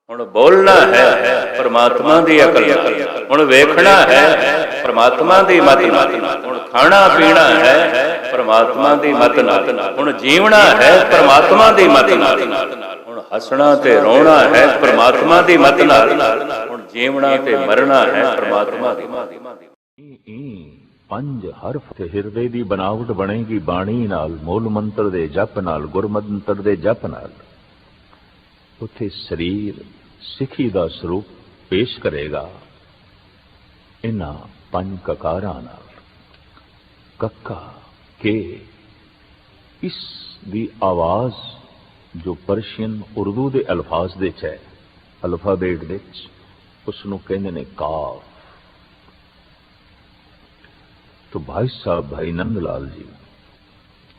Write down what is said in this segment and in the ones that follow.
ਹੁਣ ਬੋਲਣਾ ਹੈ ਪਰਮਾਤਮਾ ਦੀ ਅਕਲ ਨਾਲ, ਹੁਣ ਵੇਖਣਾ ਹੈ ਪਰਮਾਤਮਾ ਦੀ ਮਤ ਨਾਲ, ਹੁਣ ਖਾਣਾ ਪੀਣਾ ਹੈ ਪਰਮਾਤਮਾ ਦੀ ਮਤ ਨਾਲ, ਹੁਣ ਜੀਵਣਾ ਹੈ ਪਰਮਾਤਮਾ ਦੀ ਮਤ ਨਾਲ, ਹੁਣ ਹੱਸਣਾ ਤੇ ਰੋਣਾ ਹੈ ਪਰਮਾਤਮਾ ਦੀ ਮਤ ਨਾਲ, ਹੁਣ ਜੀਵਣਾ ਤੇ ਮਰਨਾ ਹੈ ਪਰਮਾਤਮਾ ਦੀ ਮਤ ਨਾਲ। ਪੰਜ ਹਰਫ ਤੇ ਹਿਰਦੇ ਦੀ ਬਣਾਵਟ ਬਣੇਗੀ ਬਾਣੀ ਨਾਲ, ਮੂਲ ਮੰਤਰ ਦੇ ਜਪ ਨਾਲ, ਗੁਰਮੰਤਰ ਦੇ ਜਪ ਨਾਲ। ਉੱਥੇ ਸਰੀਰ ਸਿੱਖੀ ਦਾ ਸਰੂਪ ਪੇਸ਼ ਕਰੇਗਾ ਇਹਨਾਂ ਪੰਜ ਕਕਾਰਾਂ ਨਾਲ। ਕੱਕਾ ਕੇ ਇਸ ਦੀ ਆਵਾਜ਼ ਜੋ ਪਰਸ਼ੀਅਨ ਉਰਦੂ ਦੇ ਅਲਫਾਜ਼ ਦੇ ਚ ਹੈ, ਅਲਫਾਬੇਟ ਦੇ ਚ, ਉਸ ਨੂੰ ਕਹਿੰਦੇ ਨੇ ਕਾਫ। तो भाई साहब भाई नंदलाल जी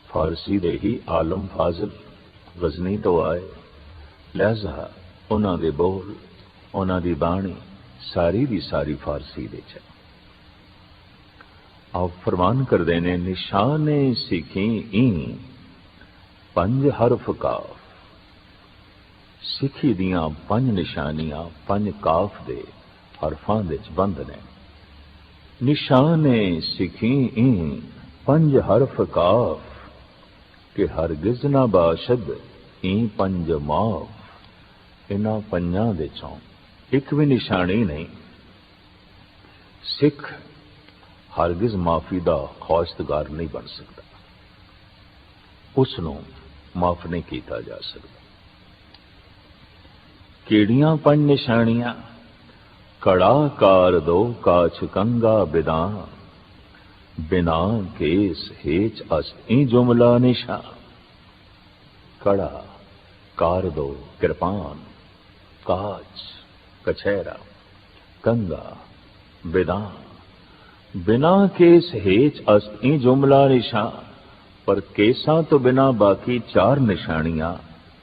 फारसी दे ही आलम फाजिल गजनी तो आए, लिहाजा उन्होंने दे बोल उन्होंने दी बाणी सारी दी सारी फारसी दे च। आप फरमान कर देने निशाने सिखी पंज हरफ काफ। सिखी दियां पंज निशानियां पंज काफ दे हरफां दे च बंद ने। निशाने सिखी पंज हरफ काफ के हरगिज ना बाशद पंज माफ। इन्हां पंजां दे चों एक भी निशानी नहीं। सिख हरगिज माफी दा ख्वाहिशगार नहीं बन सकता, उसनूं माफ नहीं किया जा सकता। केड़ियां पंज निशानियां? कड़ा कार दो काछ कंगा बिदा, बिना केस हेच अस जुमला निशा। कड़ा कार दो कृपान, काच कछहरा, कंगा बिदा, बिना केस हेच अस जुमला निशा। पर केसा तो बिना बाकी चार निशानियां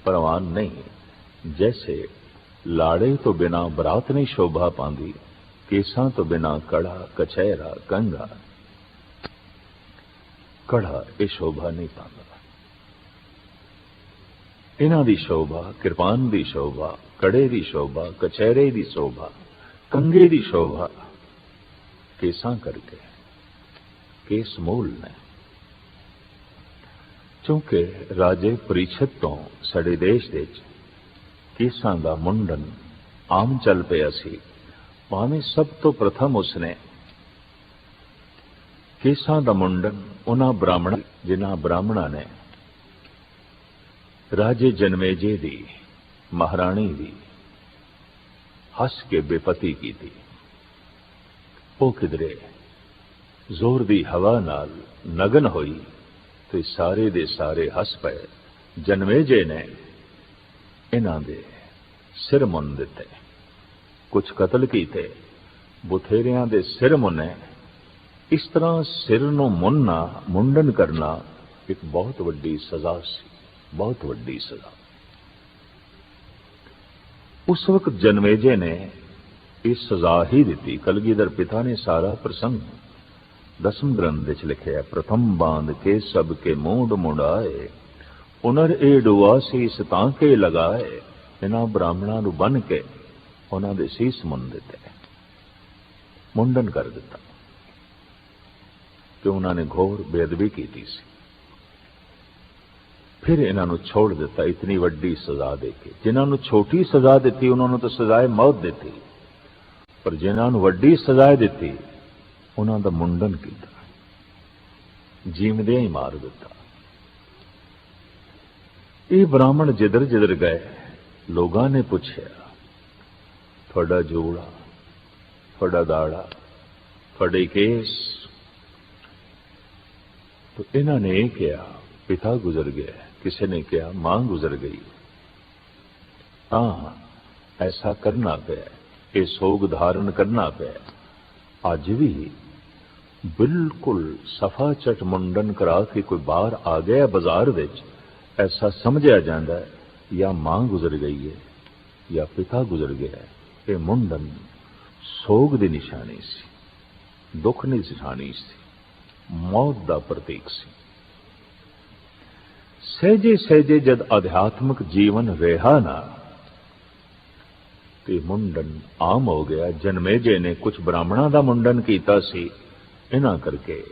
परवान नहीं। जैसे लाड़े तो बिना बरात नहीं शोभा पांदी, केसा तो बिना कड़ा कछहरा कंगा। कड़ा ये शोभा नहीं पांदा। इन्हां दी शोभा, कृपान दी शोभा, कड़े दी शोभा, कछहरे दी शोभा, कंगे दी शोभा केसा करके केस मूल ने। क्योंकि राजे परीक्षित तो साडे देश दे केसां दा मुंडन आम चल पिया सी। भावें सब तो प्रथम उसने केसां दा मुंडन उन्हां ब्राह्मण जिन्हां ब्राह्मणां ने राजे जनमेजे दी महाराणी दी हस के बेपती की थी। वो किधरे जोर दी हवा नाल नगन होई तो सारे दे सारे हस पे। जनमेजे ने इन्हां दे सिर मुन दिते, कुछ कतल कीते, बुथेरियां दे सिर मुने। इस तरह सिर नूं मुनना, मुंडन करना एक बहुत वड्डी सजा सी, बहुत वड्डी सजा। उस वक्त जनमेजे ने इस सजा ही दी। कलगीधर पिता ने सारा प्रसंग 10वें ग्रंथ विच लिखिया। प्रथम बांध के सब के मूंड मुंडाए, उनर ए डुआ सीस तांके लगाए। इन्हां ब्राह्मणां नूं बन के उन्हां दे सीस मुन दिते, मुंडन कर दिता कि उन्हां ने घोर बेअदबी की सी। फिर इन्हां नूं छोड़ दिता इतनी वड्डी सजा दे के। जिन्हां नूं छोटी सजा दी उन्हां नूं तो सजाए मौत दी, पर जिन्हां नूं वड्डी सजाए दी उन्हां दा मुंडन कीता, जीवदे ही मार दिता। ये ब्राह्मण जिधर जिधर गए लोगों ने पूछया, थोड़ा जोड़ा, थोड़ा दाड़ा, थोड़े केस। तो इन्हों ने कहा पिता गुजर गया, किसी ने कहा मां गुजर गई। हाँ, ऐसा करना पे, ये सोग धारण करना पे। अज भी बिल्कुल सफा चट मुंडन करा के कोई बाहर आ गया बाजार विच, ऐसा समझा जाता है या मां गुजर गई है या पिता गुजर गया है। ये मुंडन सोग की निशानी सी, दुख की निशानी सी, मौत का प्रतीक सी। सहजे सहजे जद आध्यात्मिक जीवन रहा ना, ਤੇ ਮੁੰਡਨ ਆਮ ਹੋ ਗਿਆ। ਜਨਮੇਜੇ ਨੇ ਕੁਝ ਬ੍ਰਾਹਮਣਾਂ ਦਾ ਮੁੰਡਨ ਕੀਤਾ ਸੀ, ਇਹਨਾਂ ਕਰਕੇ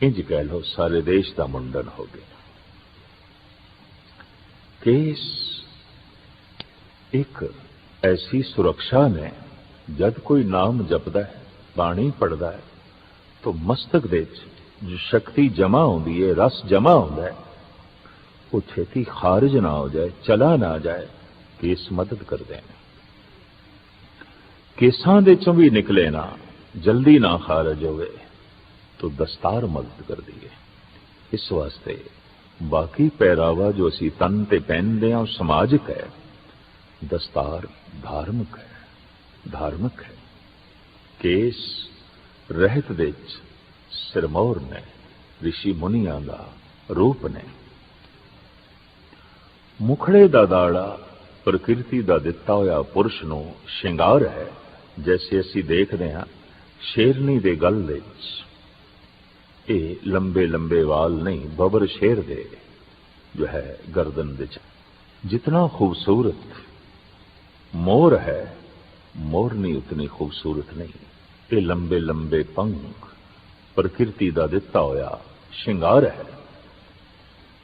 ਇੰਜ ਕਹਿ ਲਓ ਸਾਰੇ ਦੇਸ਼ ਦਾ ਮੁੰਡਨ ਹੋ ਗਿਆ। ਕੇਸ ਇੱਕ ਐਸੀ ਸੁਰੱਖਿਆ ਨੇ, ਜਦ ਕੋਈ ਨਾਮ ਜਪਦਾ ਹੈ, ਬਾਣੀ ਪੜਦਾ ਹੈ, ਤਾਂ ਮਸਤਕ ਦੇ ਵਿੱਚ ਜੋ ਸ਼ਕਤੀ ਜਮਾ ਹੁੰਦੀ ਹੈ, ਰਸ ਜਮਾ ਹੁੰਦਾ ਹੈ, ਉਹ ਛੇਤੀ ਖਾਰਜ ਨਾ ਹੋ ਜਾਏ, ਚਲਾ ਨਾ ਜਾਏ। ਕੇਸ ਮਦਦ ਕਰਦੇ ਨੇ। ਕੇਸਾਂ ਦੇ ਚੋਂ ਵੀ ਨਿਕਲੇ ਨਾ, ਜਲਦੀ ਨਾ ਖਾਰਜ ਹੋਵੇ, ਤਾਂ ਦਸਤਾਰ ਮਦਦ ਕਰਦੀ ਹੈ। ਇਸ ਵਾਸਤੇ ਬਾਕੀ ਪਹਿਰਾਵਾ ਜੋ ਅਸੀਂ ਤਨ ਤੇ ਪਹਿਨਦੇ ਹਾਂ ਉਹ ਸਮਾਜਿਕ ਹੈ, ਦਸਤਾਰ ਧਾਰਮਿਕ ਹੈ, ਧਾਰਮਿਕ ਹੈ। ਕੇਸ ਰਹਿਤ ਦੇ ਵਿੱਚ ਸਿਰਮੌਰ ਨੇ, ਰਿਸ਼ੀ ਮੁਨੀਆਂ ਦਾ ਰੂਪ ਨੇ। ਮੁਖੜੇ ਦਾ ਦਾੜਾ ਪ੍ਰਕਿਰਤੀ ਦਾ ਦਿੱਤਾ ਹੋਇਆ ਪੁਰਸ਼ ਨੂੰ ਸ਼ਿੰਗਾਰ ਹੈ। ਜੈਸੇ ਅਸੀਂ ਦੇਖਦੇ ਹਾਂ ਸ਼ੇਰਨੀ ਦੇ ਗਲ ਵਿੱਚ ਇਹ ਲੰਬੇ ਲੰਬੇ ਵਾਲ ਨਹੀਂ, ਬਬਰ ਸ਼ੇਰ ਦੇ ਜੋ ਹੈ ਗਰਦਨ ਵਿੱਚ। ਜਿਤਨਾ ਖੂਬਸੂਰਤ मोर है, मोरनी उतनी खूबसूरत नहीं। ये लंबे लंबे पंख प्रकृति का दिता होया शिंगार है।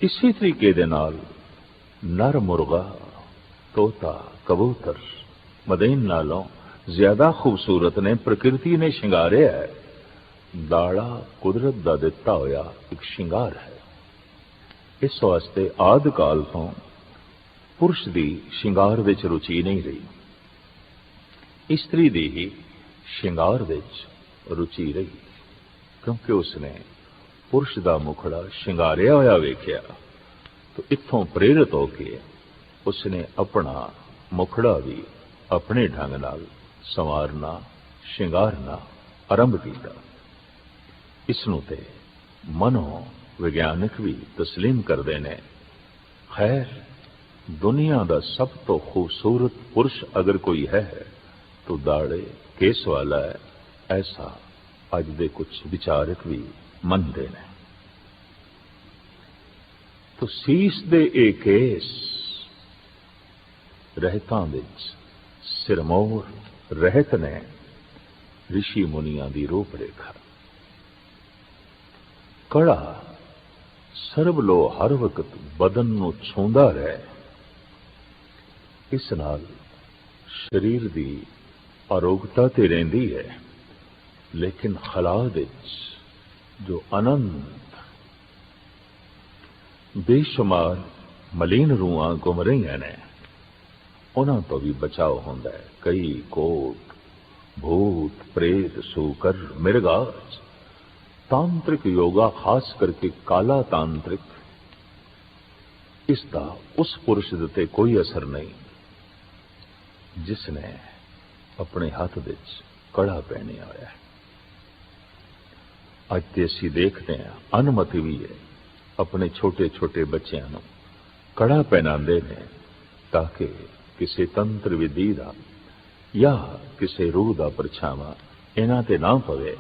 इसी तरीके दे नाल नर मुर्गा, तोता, कबूतर मदेन नालों ज्यादा खूबसूरत ने, प्रकृति ने शिंगारे है। दाड़ा कुदरत का दिता होया एक शिंगार है। इस वास्ते आदि काल तो पुरुष की शिंगार विच रुचि नहीं रही, स्त्री की ही शिंगार विच रुचि रही, क्योंकि उसने पुरुष का मुखड़ा शिंगारिया होया वेख्या। तो इत्थों प्रेरित होकर उसने अपना मुखड़ा भी अपने ढंग नाल संवारना, शिंगारना आरंभ किया। इसनूं ते मनो विज्ञानिक भी तस्लीम करते हैं। खैर, दुनिया का सब तो खूबसूरत पुरुष अगर कोई है तो दाड़े केस वाला है, ऐसा अज दे कुछ विचारक भी मनते हैं। तो सीस दे ए केस रहतां विच सिरमौर रहत ने ऋषि मुनिया की रूपरेखा। कड़ा सरबलो हर वक्त बदन नूं छूंदा रहे। इस नाल शरीर की आरोग्यता तो रहिंदी है, लेकिन खला विच जो अनंत बेशुमार मलीन रूहां घुम रही ने, उन्हां तो भी बचाव होंदा है। कई कोट भूत प्रेत सूकर मिर्गाज। तांत्रिक योगा खास करके काला तांत्रिक, इसका उस पुरुष उत्ते कोई असर नहीं जिसने अपने हाथ विच कड़ा पहनिया होया है। अज ते असीं देखते हैं अनुमति भी है, अपने छोटे छोटे बच्चों को कड़ा पहनाते हैं ताकि किसी तंत्र विधि का या किसी रूह का परछावा इन्हां ते ना पवे।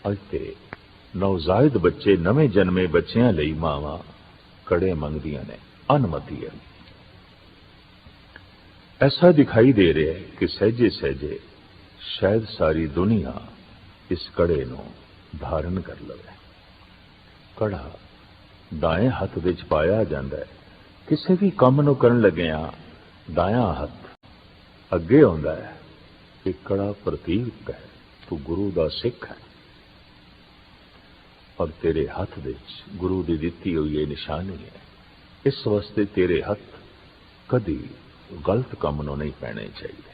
अज ते नवजायद बच्चे, नवे जन्मे बच्चों लई मावां कड़े मंगदियां ने, अनुमति है। ऐसा दिखाई दे रहा है कि सहजे सहजे शायद सारी दुनिया इस कड़े नूं धारण कर लवे। कड़ा दाएं हाथ विच पाया जाता है। किसी भी काम नूं करन लगिया दायां हाथ अगे आउंदा है। एक कड़ा प्रतीक है, तू गुरु दा सिख है और तेरे हाथ विच गुरु दी दित्ती हुई ये निशानी है। इस वास्ते तेरे हाथ कदी गलत काम नूं नहीं पैने चाहिए।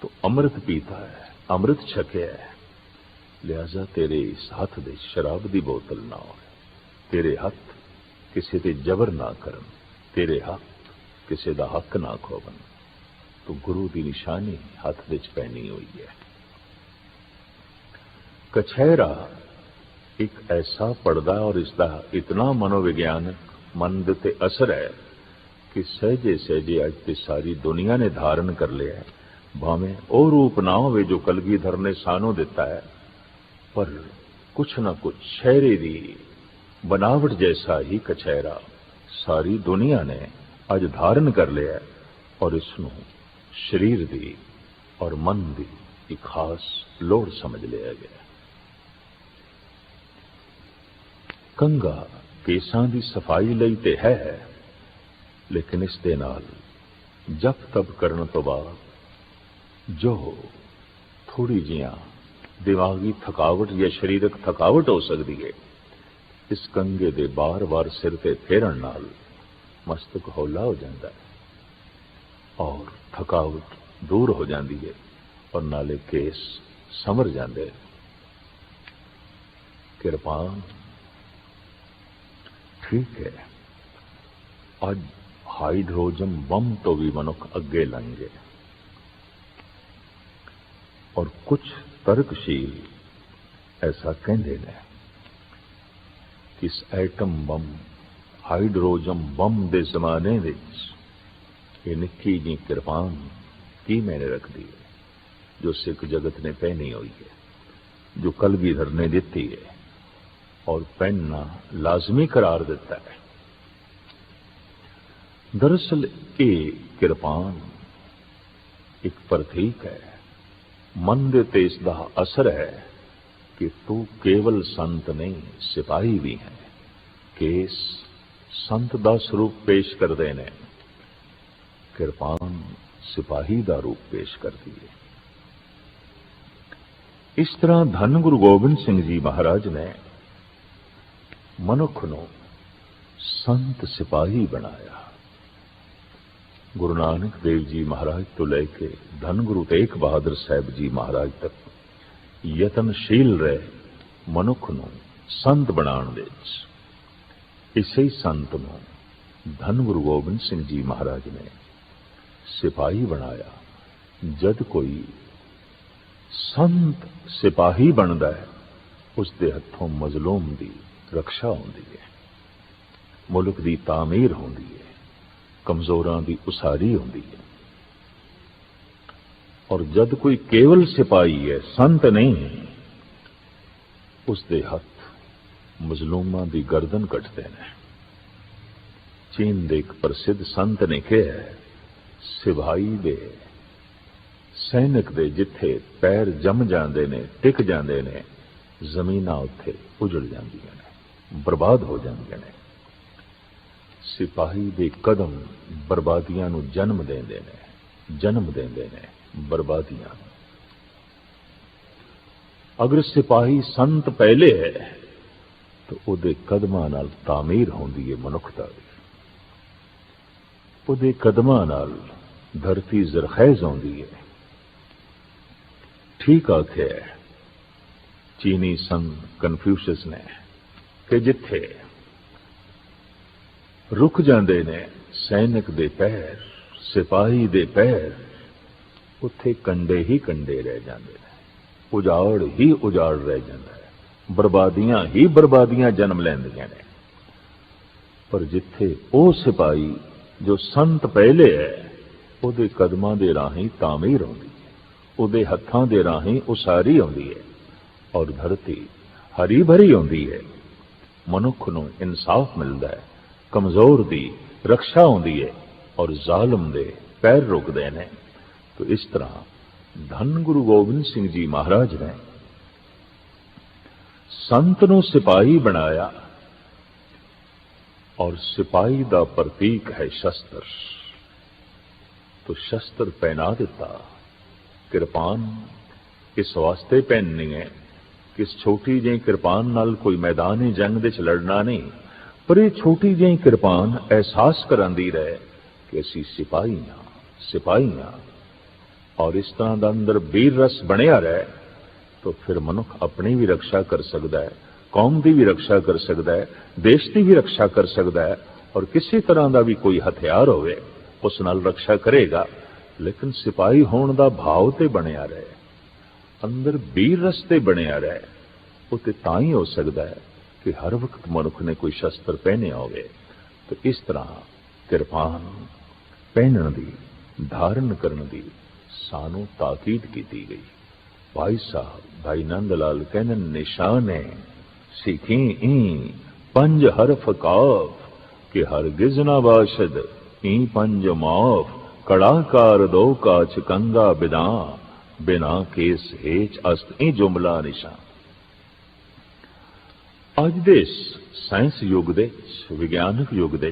तो अमृत पीता है, अमृत छकिया है, लिहाजा तेरे इस हाथ विच शराब की बोतल ना हो। तेरे हाथ किसी ते जबर ना करन, तेरे हाथ किसी दा हक ना खोवन। तो गुरु की निशानी हाथ विच पहनी हुई है। कछहरा एक ऐसा पर्दा और इसका इतना मनोविज्ञानक मन ते असर है कि सहजे सहजे अज ते सारी दुनिया ने धारण कर लिया है। भावें ओ रूप ना हो जो कलगीधर ने सानू दिता है, पर कुछ ना कुछ शहरे दी बनावट जैसा ही कछहरा सारी दुनिया ने अज धारण कर लिया है और इसनू शरीर दी और मन दी एक खास लोड़ समझ लिया गया। कंगा केसां दी सफाई लई ते है, लेकिन इस दे नाल जप तप करन तो बाद जो थोड़ी जियां दिमागी थकावट या शरीरक थकावट हो सकती है, इस कंगे दे बार बार सिर ते फेरन नाल मस्तक हौला हो जाता है और थकावट दूर हो जाती है और नाले केस संवर जाते हैं। किरपान ठीक है, अज हाइड्रोजन बम तो भी मनुख अगे लंघे और कुछ तर्कशील ऐसा कहते हैं कि इस एटम बम हाइड्रोजन बम के जमाने ये निक्की जी किरपान की मैंने रख दी है, जो सिख जगत ने पहनी हुई है, जो कलगीधर ने दी है और पहनना लाजमी करार दिता है। दरअसल ये किरपान एक प्रतीक है, मन दे ते इसदा असर है कि तू केवल संत नहीं सिपाही भी है। केस संत दा स्वरूप पेश करते हैं, किरपान सिपाही दा रूप पेश करती है। इस तरह धन गुरु गोबिंद सिंह जी महाराज ने मनुख नूं संत सिपाही बनाया। गुरु नानक देव जी महाराज तो लेके धन गुरु तेग बहादुर साहब जी महाराज तक यतनशील रहे मनुख नूं संत बनाने विच। इसे संत नूं धन गुरु गोबिंद सिंह जी महाराज ने सिपाही बनाया। जद कोई संत सिपाही बनता है, उसके हथों मजलूम की रक्षा होती है, मुल्क की तामीर होती है, कमजोरां की उसारी होती है। और जद कोई केवल सिपाही है, संत नहीं, उसके हथ मजलूमां की गर्दन कटते हैं। चीन के एक प्रसिद्ध संत ने कहा है, सिपाही दे सैनिक दे जिथे पैर जम जाते ने, टिक जाते ने, जमीन उत्थे उजड़ जांदियां ने, बर्बाद हो जांदियां ने। सिपाही दे कदम बर्बादियां नूं जन्म देंदे ने, जन्म देंदे ने बर्बादियां। अगर सिपाही संत पहले है तो उहदे कदमां नाल तामीर होंदी है मनुखता दी, उहदे कदमां नाल धरती जरखैज होंदी है। ठीक आख्या है चीनी संत कन्फ्यूशस ने कि जिथे रुक जाते ने सैनिक दे पैर, सिपाही दे पैर, उत्थे कंडे ही कंडे रह जाते हैं, उजाड़ ही उजाड़ रह जाता है, बर्बादियां ही बर्बादियां जन्म लैंदियां ने। पर जिथे वो सिपाही जो संत पहले है, उहदे कदमां दे राही तामीर होंदी है, उहदे हत्थां दे राही उसारी होंदी है और धरती हरी भरी होंदी है। मनुख नूं इंसाफ मिलता है, कमजोर दी रक्षा होंदी है और जालिम दे पैर रुकदे ने। तो इस तरह धन गुरु गोबिंद सिंह जी महाराज ने संत नूं सिपाही बनाया और सिपाही दा प्रतीक है शस्त्र। तो शस्त्र पहना दिता। किरपान इस वास्ते पहननी है कि इस छोटी जी किरपान नाल कोई मैदानी जंग दे लड़ना नहीं, पर यह छोटी जी किरपान एहसास करांदी रहे कि असी सिपाही हाँ, सिपाही हाँ। और इस तरह का अंदर वीर रस बनिया रहे तो फिर मनुख अपनी भी रक्षा कर सकता है, कौम की भी रक्षा कर सकता है, देश की भी रक्षा कर सकता है, और किसी तरह का भी कोई हथियार होवे उस नाल रक्षा करेगा। लेकिन सिपाही होने का भाव तो बनिया रहे, अंदर वीर रस ते बनिया रहे, वो तो तां ही हो सकता है कि हर वक्त मनुख ने कोई शस्त्र पहने होवे। तो इस तरह किरपान पहनने की, धारण करने की सानू ताकीद की गई। भाई साहब भाई नंद लाल कहने निशाने सीखी ई पंज हरफ काफ कि हरगिज ना बाशद ई पंज माफ कड़ाकार दो काच कंगा बिना बिना केस हेच अस्त ए जुमला निशान। अज दे साइंस युग दे विज्ञानक युग दे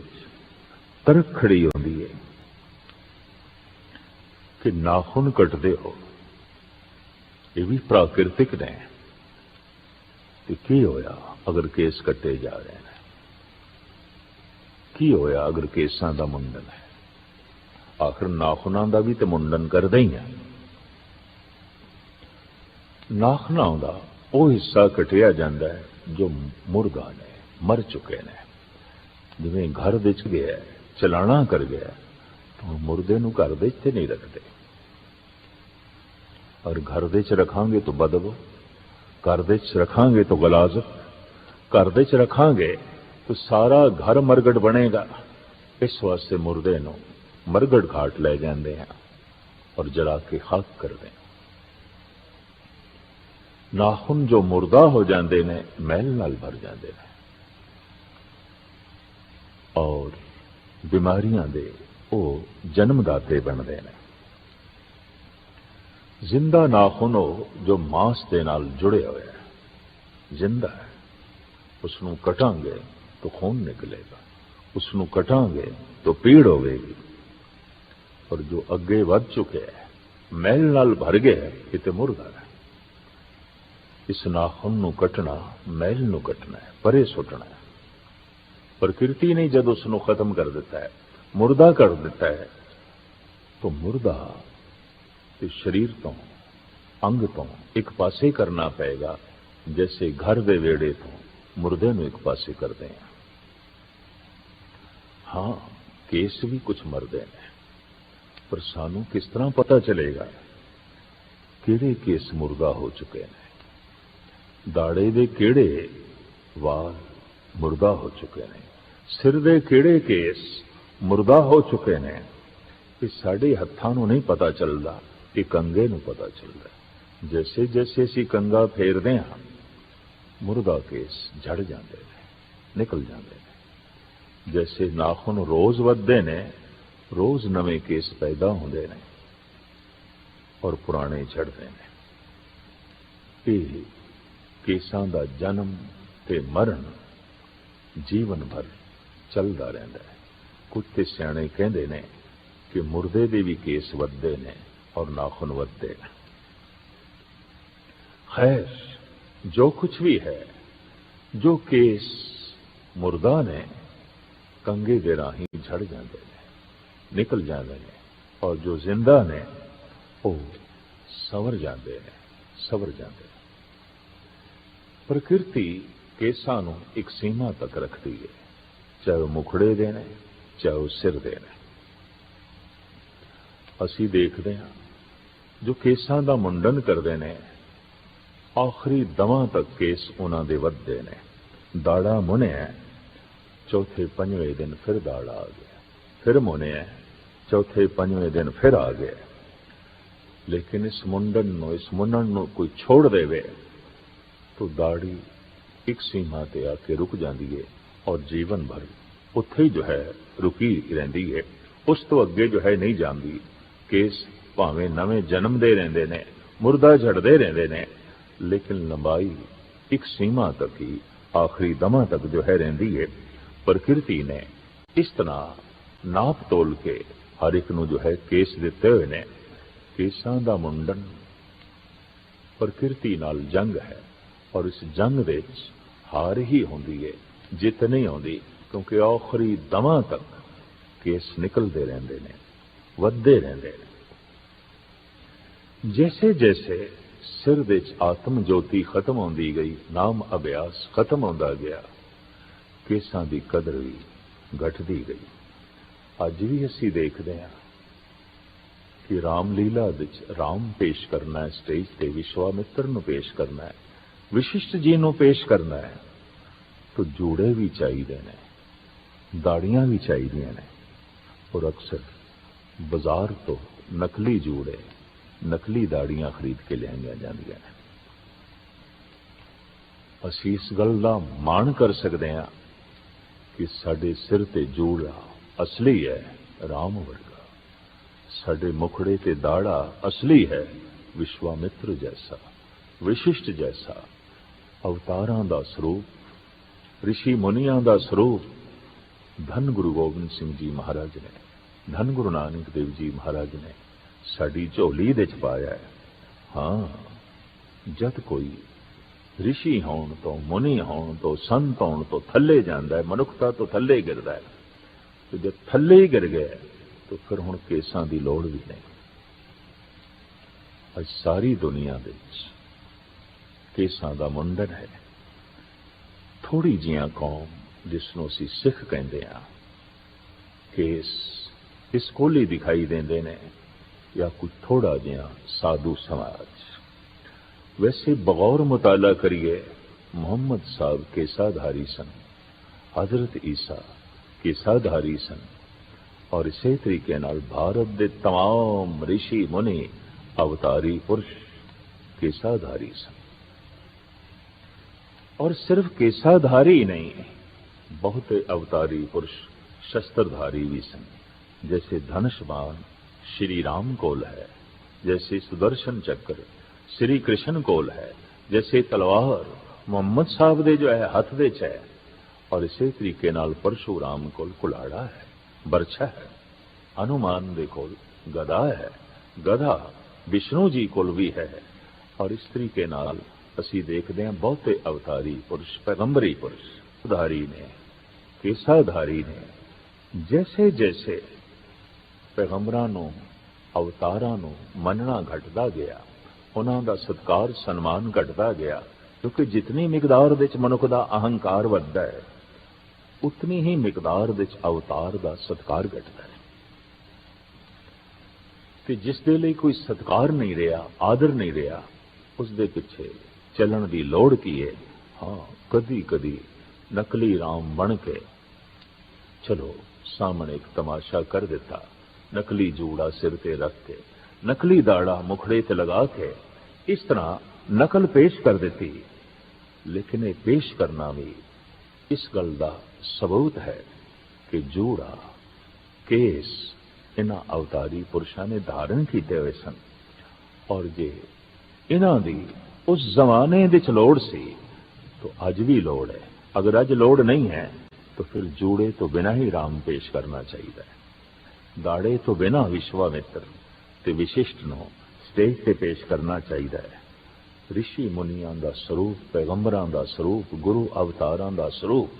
तरक खड़ी होंदी है कि नाखून कटदे हो ये भी प्राकृतिक ने ते की होया अगर केस कटे जा रहे हैं, की होया अगर केसां दा मुंडन है। आखिर नाखूनां दा भी तो मुंडन करदे ही है। नाखूनां दा वो हिस्सा कटिया जांदा है जो मुर्दा ने मर चुके ने। जिवें घर विच गया चलाना कर गया तो मुर्दे नूं घर विच ते नहीं रखते, और घर विच रखांगे तो बदबू, घर विच रखांगे तो गलाजत, घर विच रखांगे तो सारा घर मरगट बनेगा। इस वास्ते मुर्दे नूं मरगट घाट ले जाते हैं और जला के खाक करते हैं। नाखून जो मुर्दा हो जाते ने मैल नाल भर जाते हैं और बीमारियां दे वो जन्मदाते बनते हैं। जिंदा नाखून हो जो मांस के नाल जुड़े हुए है, जिंदा है। उसनों कटांगे तो खून निकलेगा, उसनों कटांगे तो पीड़ होगी। और जो अगे वध चुके हैं मैल नाल भर गया किते मुर्दा है। इस नाखून नूं कटना मैल नूं कटना है, परे सुटना है। प्रकृति ने जब उसनों खत्म कर देता है, मुर्दा कर देता है, तो मुर्दा ते शरीर तो अंग तो एक पासे करना पेगा, जैसे घर दे वेड़े तो मुर्दे नूं एक पासे करते हैं। हाँ केस भी कुछ मरदे ने, पर सानू किस तरह पता चलेगा किहड़े केस मुर्दा हो चुके हैं, दाड़े दे किहड़े वाल मुर्दा हो चुके हैं, सिर दे किहड़े केस मुर्दा हो चुके हैं। ये साडे हत्थां नूं नहीं पता चलदा, ये कंगे नूं पता चलदा। जैसे जैसे असीं कंगा फेरदे हां मुर्दा केस झड़ जाते हैं, निकल जाते हैं। जैसे नाखून रोज वधदे ने रोज नवे केस पैदा होंदे ने और पुराने झड़ते हैं। ये केसां दा जन्म ते मरण जीवन भर चलदा रहिंदा है। कुछ ते सियाणे कहंदे ने कि मुर्दे दे भी केस वधदे ने और नाखून वधदे ने। खैर जो कुछ भी है, जो केस मुर्दा ने कंगे दे राही झड़ जाते हैं, निकल जाते हैं, और जो जिंदा ने वो सवर जाते हैं, सवर जाते हैं। प्रकृति केसां नूं एक सीमा तक रखती है, चाहे वो मुखड़े दे ने चाहे वो सिर दे ने। असीं देखते हैं जो केसां दा मुंडन करते ने आखिरी दमां तक केस उन्हां दे वधदे ने। दाड़ा मुनिया चौथे पंजवें दिन फिर दाड़ा आ गया, फिर मुनिया चौथे पंजवें दिन फिर आ गया। लेकिन इस मुंडन नूं कोई छोड़ देवे तो दाढ़ी एक सीमा ते आके रुक जाती है और जीवन भर उत्थे ही जो है रुकी रहिंदी है, उस तो अगे जो है नहीं जाती। केस भावें नवे जन्म दे रहिंदे ने, मुर्दा झड़दे रहिंदे ने, लेकिन लंबाई एक सीमा तक ही आखिरी दमा तक जो है रहिंदी है। प्रकृति ने इस तरह नाप तोल के हर एक नूं जो है केस दिते हुए ने। केसां दा मुंडन प्रकृति नाल जंग है और इस जंग विच हार ही होंदी है, जित नहीं आउंदी, क्योंकि आखिरी दमा तक केस निकलते रहंदे ने, वधदे रहंदे ने। जैसे जैसे सिर विच आत्म ज्योति खत्म होंदी गई, नाम अभ्यास खत्म होंदा गया, केसां दी कदर भी घटदी गई। अज भी असीं देखदे हां कि रामलीला विच राम पेश करना है, स्टेज ते विश्वामित्र नूं पेश करना है, विशिष्ट जी नूं पेश करना है, तो जूड़े भी चाहिए ने, दाड़ियां भी चाहिए ने। और अक्सर बाजार तो नकली जूड़े, नकली दाड़ियां खरीद के लियाईयां जांदियां ने। असीं इस गल दा माण कर सकते हैं कि साडे सिर ते जूड़ा असली है, राम वर्गा। साडे मुखड़े ते दाड़ा असली है विश्वामित्र जैसा, विशिष्ट जैसा, अवतारां दा स्वरूप, ऋषि मुनियां दा स्वरूप धन गुरु गोबिंद सिंह जी महाराज ने, धन गुरु नानक देव जी महाराज ने साडी झोली दे च पाया है। हाँ, जद कोई ऋषि होण तो, मुनि होण तो, संत होण तो थल्ले जांदा है, मनुखता तो थल्ले गिरदा है, तो जब थल्ले ही गिर गया तो फिर हुण केसां दी लोड़ भी नहीं। अज सारी दुनिया दे विच केसां दा मुंडन है। थोड़ी जिहां कौम जिसनों असीं सिख कहंदे आ, केस इस कोली दिखाई देंदे ने, या कुछ थोड़ा जिहा साधु समाज। वैसे बगौर मुताला करिए, मोहम्मद साहब केसाधारी सन, हजरत ईसा केसाधारी सन, और इसे तरीके नाल भारत दे तमाम ऋषि मुनि अवतारी पुरुष केसाधारी सन। और सिर्फ केसाधारी नहीं, बहुत अवतारी पुरुष शस्त्रधारी भी सन। जैसे धनुष्बाण श्री राम कोल है, जैसे सुदर्शन चक्र श्री कृष्ण कोल है, जैसे तलवार मोहम्मद साहब दे जो है हथ दे च है, और इसे तरीके नाल परशुराम कोल कुलाड़ा है, बरछा है, हनुमान दे कोल गदा है, गधा विष्णु जी कोल भी है। और इस तरीके नाल असी देखते हैं बहुते अवतारी पुरुष, पैगंबरी पुरुष धारी ने, केसाधारी ने जैसे जैसे पैगंबरां नूं अवतारां नूं मनना घटदा गया, उन्हां दा सत्कार सन्मान घटदा गया, क्योंकि जितनी मिकदार दे च मनुख दा अहंकार वधदा है, उतनी ही मिकदार दे च अवतार दा सत्कार घटदा है। ते जिस दे लई कोई सत्कार नहीं रहा, आदर नहीं रहा, उस दे पिछे चलन दी लोड़ की है। हाँ, कदी कदी नकली राम बन के चलो सामने एक तमाशा कर देता, नकली जूड़ा सिर ते रख के, नकली दाड़ा मुखड़े ते लगा के इस तरह नकल पेश कर देती। लेकिन ये पेश करना भी इस गल दा सबूत है कि जूड़ा केस इन्हां अवतारी पुरुषां ने धारण कीते हुए सन। और जे इन्हां दी उस जमाने दे च लोड़ सी तो अज भी लोड़ है। अगर अज लोड़ नहीं है तो फिर जूड़े तो बिना ही राम पेश करना चाहिए, दाड़े तो बिना विश्वामित्र ते विशिष्ट नो स्टेज पे पेश करना चाहिए। ऋषि मुनियां दा स्वरूप, पैगंबरां दा स्वरूप, गुरु अवतारां दा स्वरूप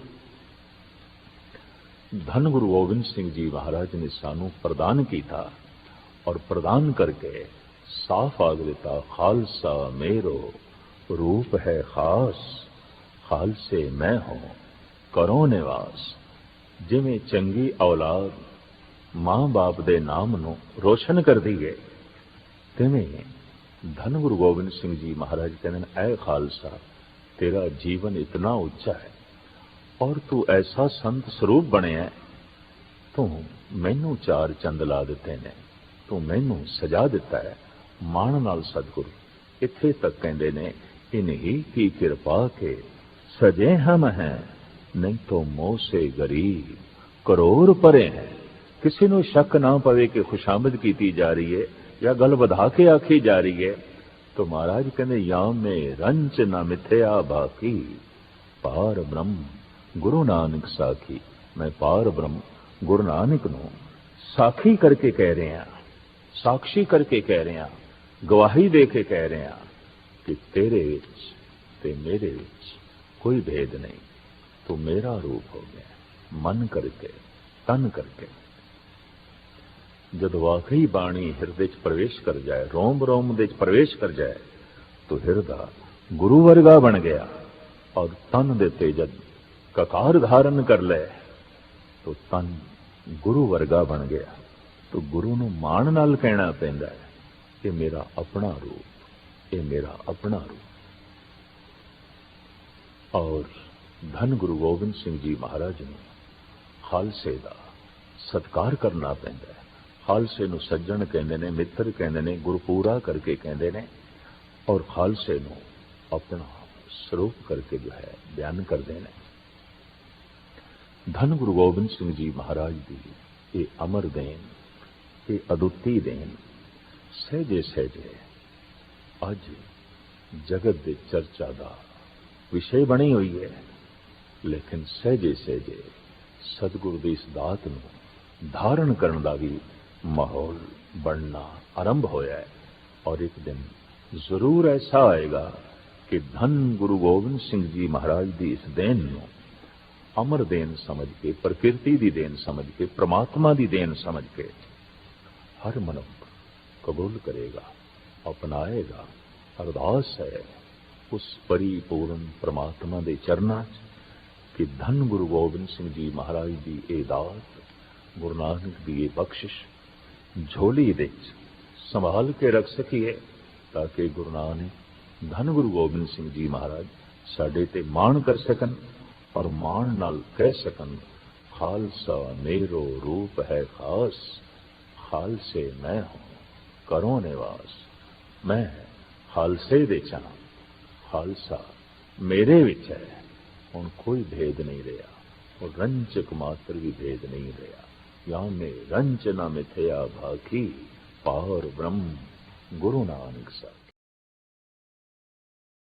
धन गुरु गोबिंद सिंह जी महाराज ने सानू प्रदान किया, और प्रदान करके साफ आग दिता, खालसा मेरो रूप है खास, खालसे मैं हूं करो निवास। जिमें चंगी औलाद मां बाप दे नाम नू रोशन कर दी गए, तिवें धन गुरु गोबिंद सिंह जी महाराज कहते हैं, ऐ खालसा तेरा जीवन इतना उच्चा है और तू ऐसा संत स्वरूप बने है, तू मैनू चार चंद ला दिते ने, तू मैनू सजा दिता है माण नाल सतगुरु। इत्थे तक कहते ने, इन्हीं की कृपा के सजे हम हैं, नहीं तो मोह से गरीब करोड़ परे हैं। किसी नू शक ना पवे कि खुशामद की जा रही है या गल वधा के आखी जा रही है, तो महाराज कहते या में रंच न मिथ्या बाकी, पार ब्रह्म गुरु नानक साखी। मैं पार ब्रह्म गुरु नानक नू साखी करके कह रहे हैं, साक्षी करके कह रहे हैं, गवाही दे के कह रहे हैं कि तेरे विच ते मेरे विच कोई भेद नहीं, तू मेरा रूप हो गया मन करके तन करके। जब वाकई बाणी हिरदे च प्रवेश कर जाए, रोम रोम दे च प्रवेश कर जाए, तो हिरदा गुरु वर्गा बन गया। और तन देते जब ककार धारण कर ले तो तन गुरु वर्गा बन गया। तो गुरु नू मान नाल कहना पैंदा है, ये मेरा अपना रूप, ये मेरा अपना रूप। और धन गुरु गोबिंद सिंह जी महाराज ने खालसे दा सत्कार करना पैंदा है। खालसे नू सज्जन कहंदे ने, मित्र कहंदे ने, गुरपूरा करके कहंदे ने, और खालसे नू अपना स्वरूप करके जो है बयान करते हैं। धन गुरु गोबिंद सिंह जी महाराज की ये अमर देन ये अदुੱਤੀ देन सहजे सहजे अज जगत दे चर्चा दा विषय बनी हुई है। लेकिन सहजे सहजे सतगुरु की इस दात नूं धारण करने का भी माहौल बनना आरंभ होया है। और एक दिन जरूर ऐसा आएगा कि धन गुरु गोबिंद सिंह जी महाराज की इस देन नूं अमर देन समझ के, प्रकृति की देन समझ के, परमात्मा की देन समझ के हर मनुष्य कबूल करेगा, अपनाएगा। अरदास है उस परिपूर्ण परमात्मा के चरणों कि धन गुरु गोबिंद सिंह जी महाराज की ये दात, गुरु नानक की ये बख्शिश झोली विच संभाल के रख सकीए, ताकि गुरु नानक धन गुरु गोबिंद सिंह जी महाराज साडे ते मान कर सकन और मान नाल कह सकन, खालसा मेरो रूप है खास, खालसे मैं हूं करो निवास। मैं खालसे दे चा, खालसा मेरे विच है। हुण कोई भेद नहीं रहा और रंचक मात्र भी भेद नहीं रहा। या में रंच न मिथया भाखी, पार ब्रह्म गुरु नानक साहब।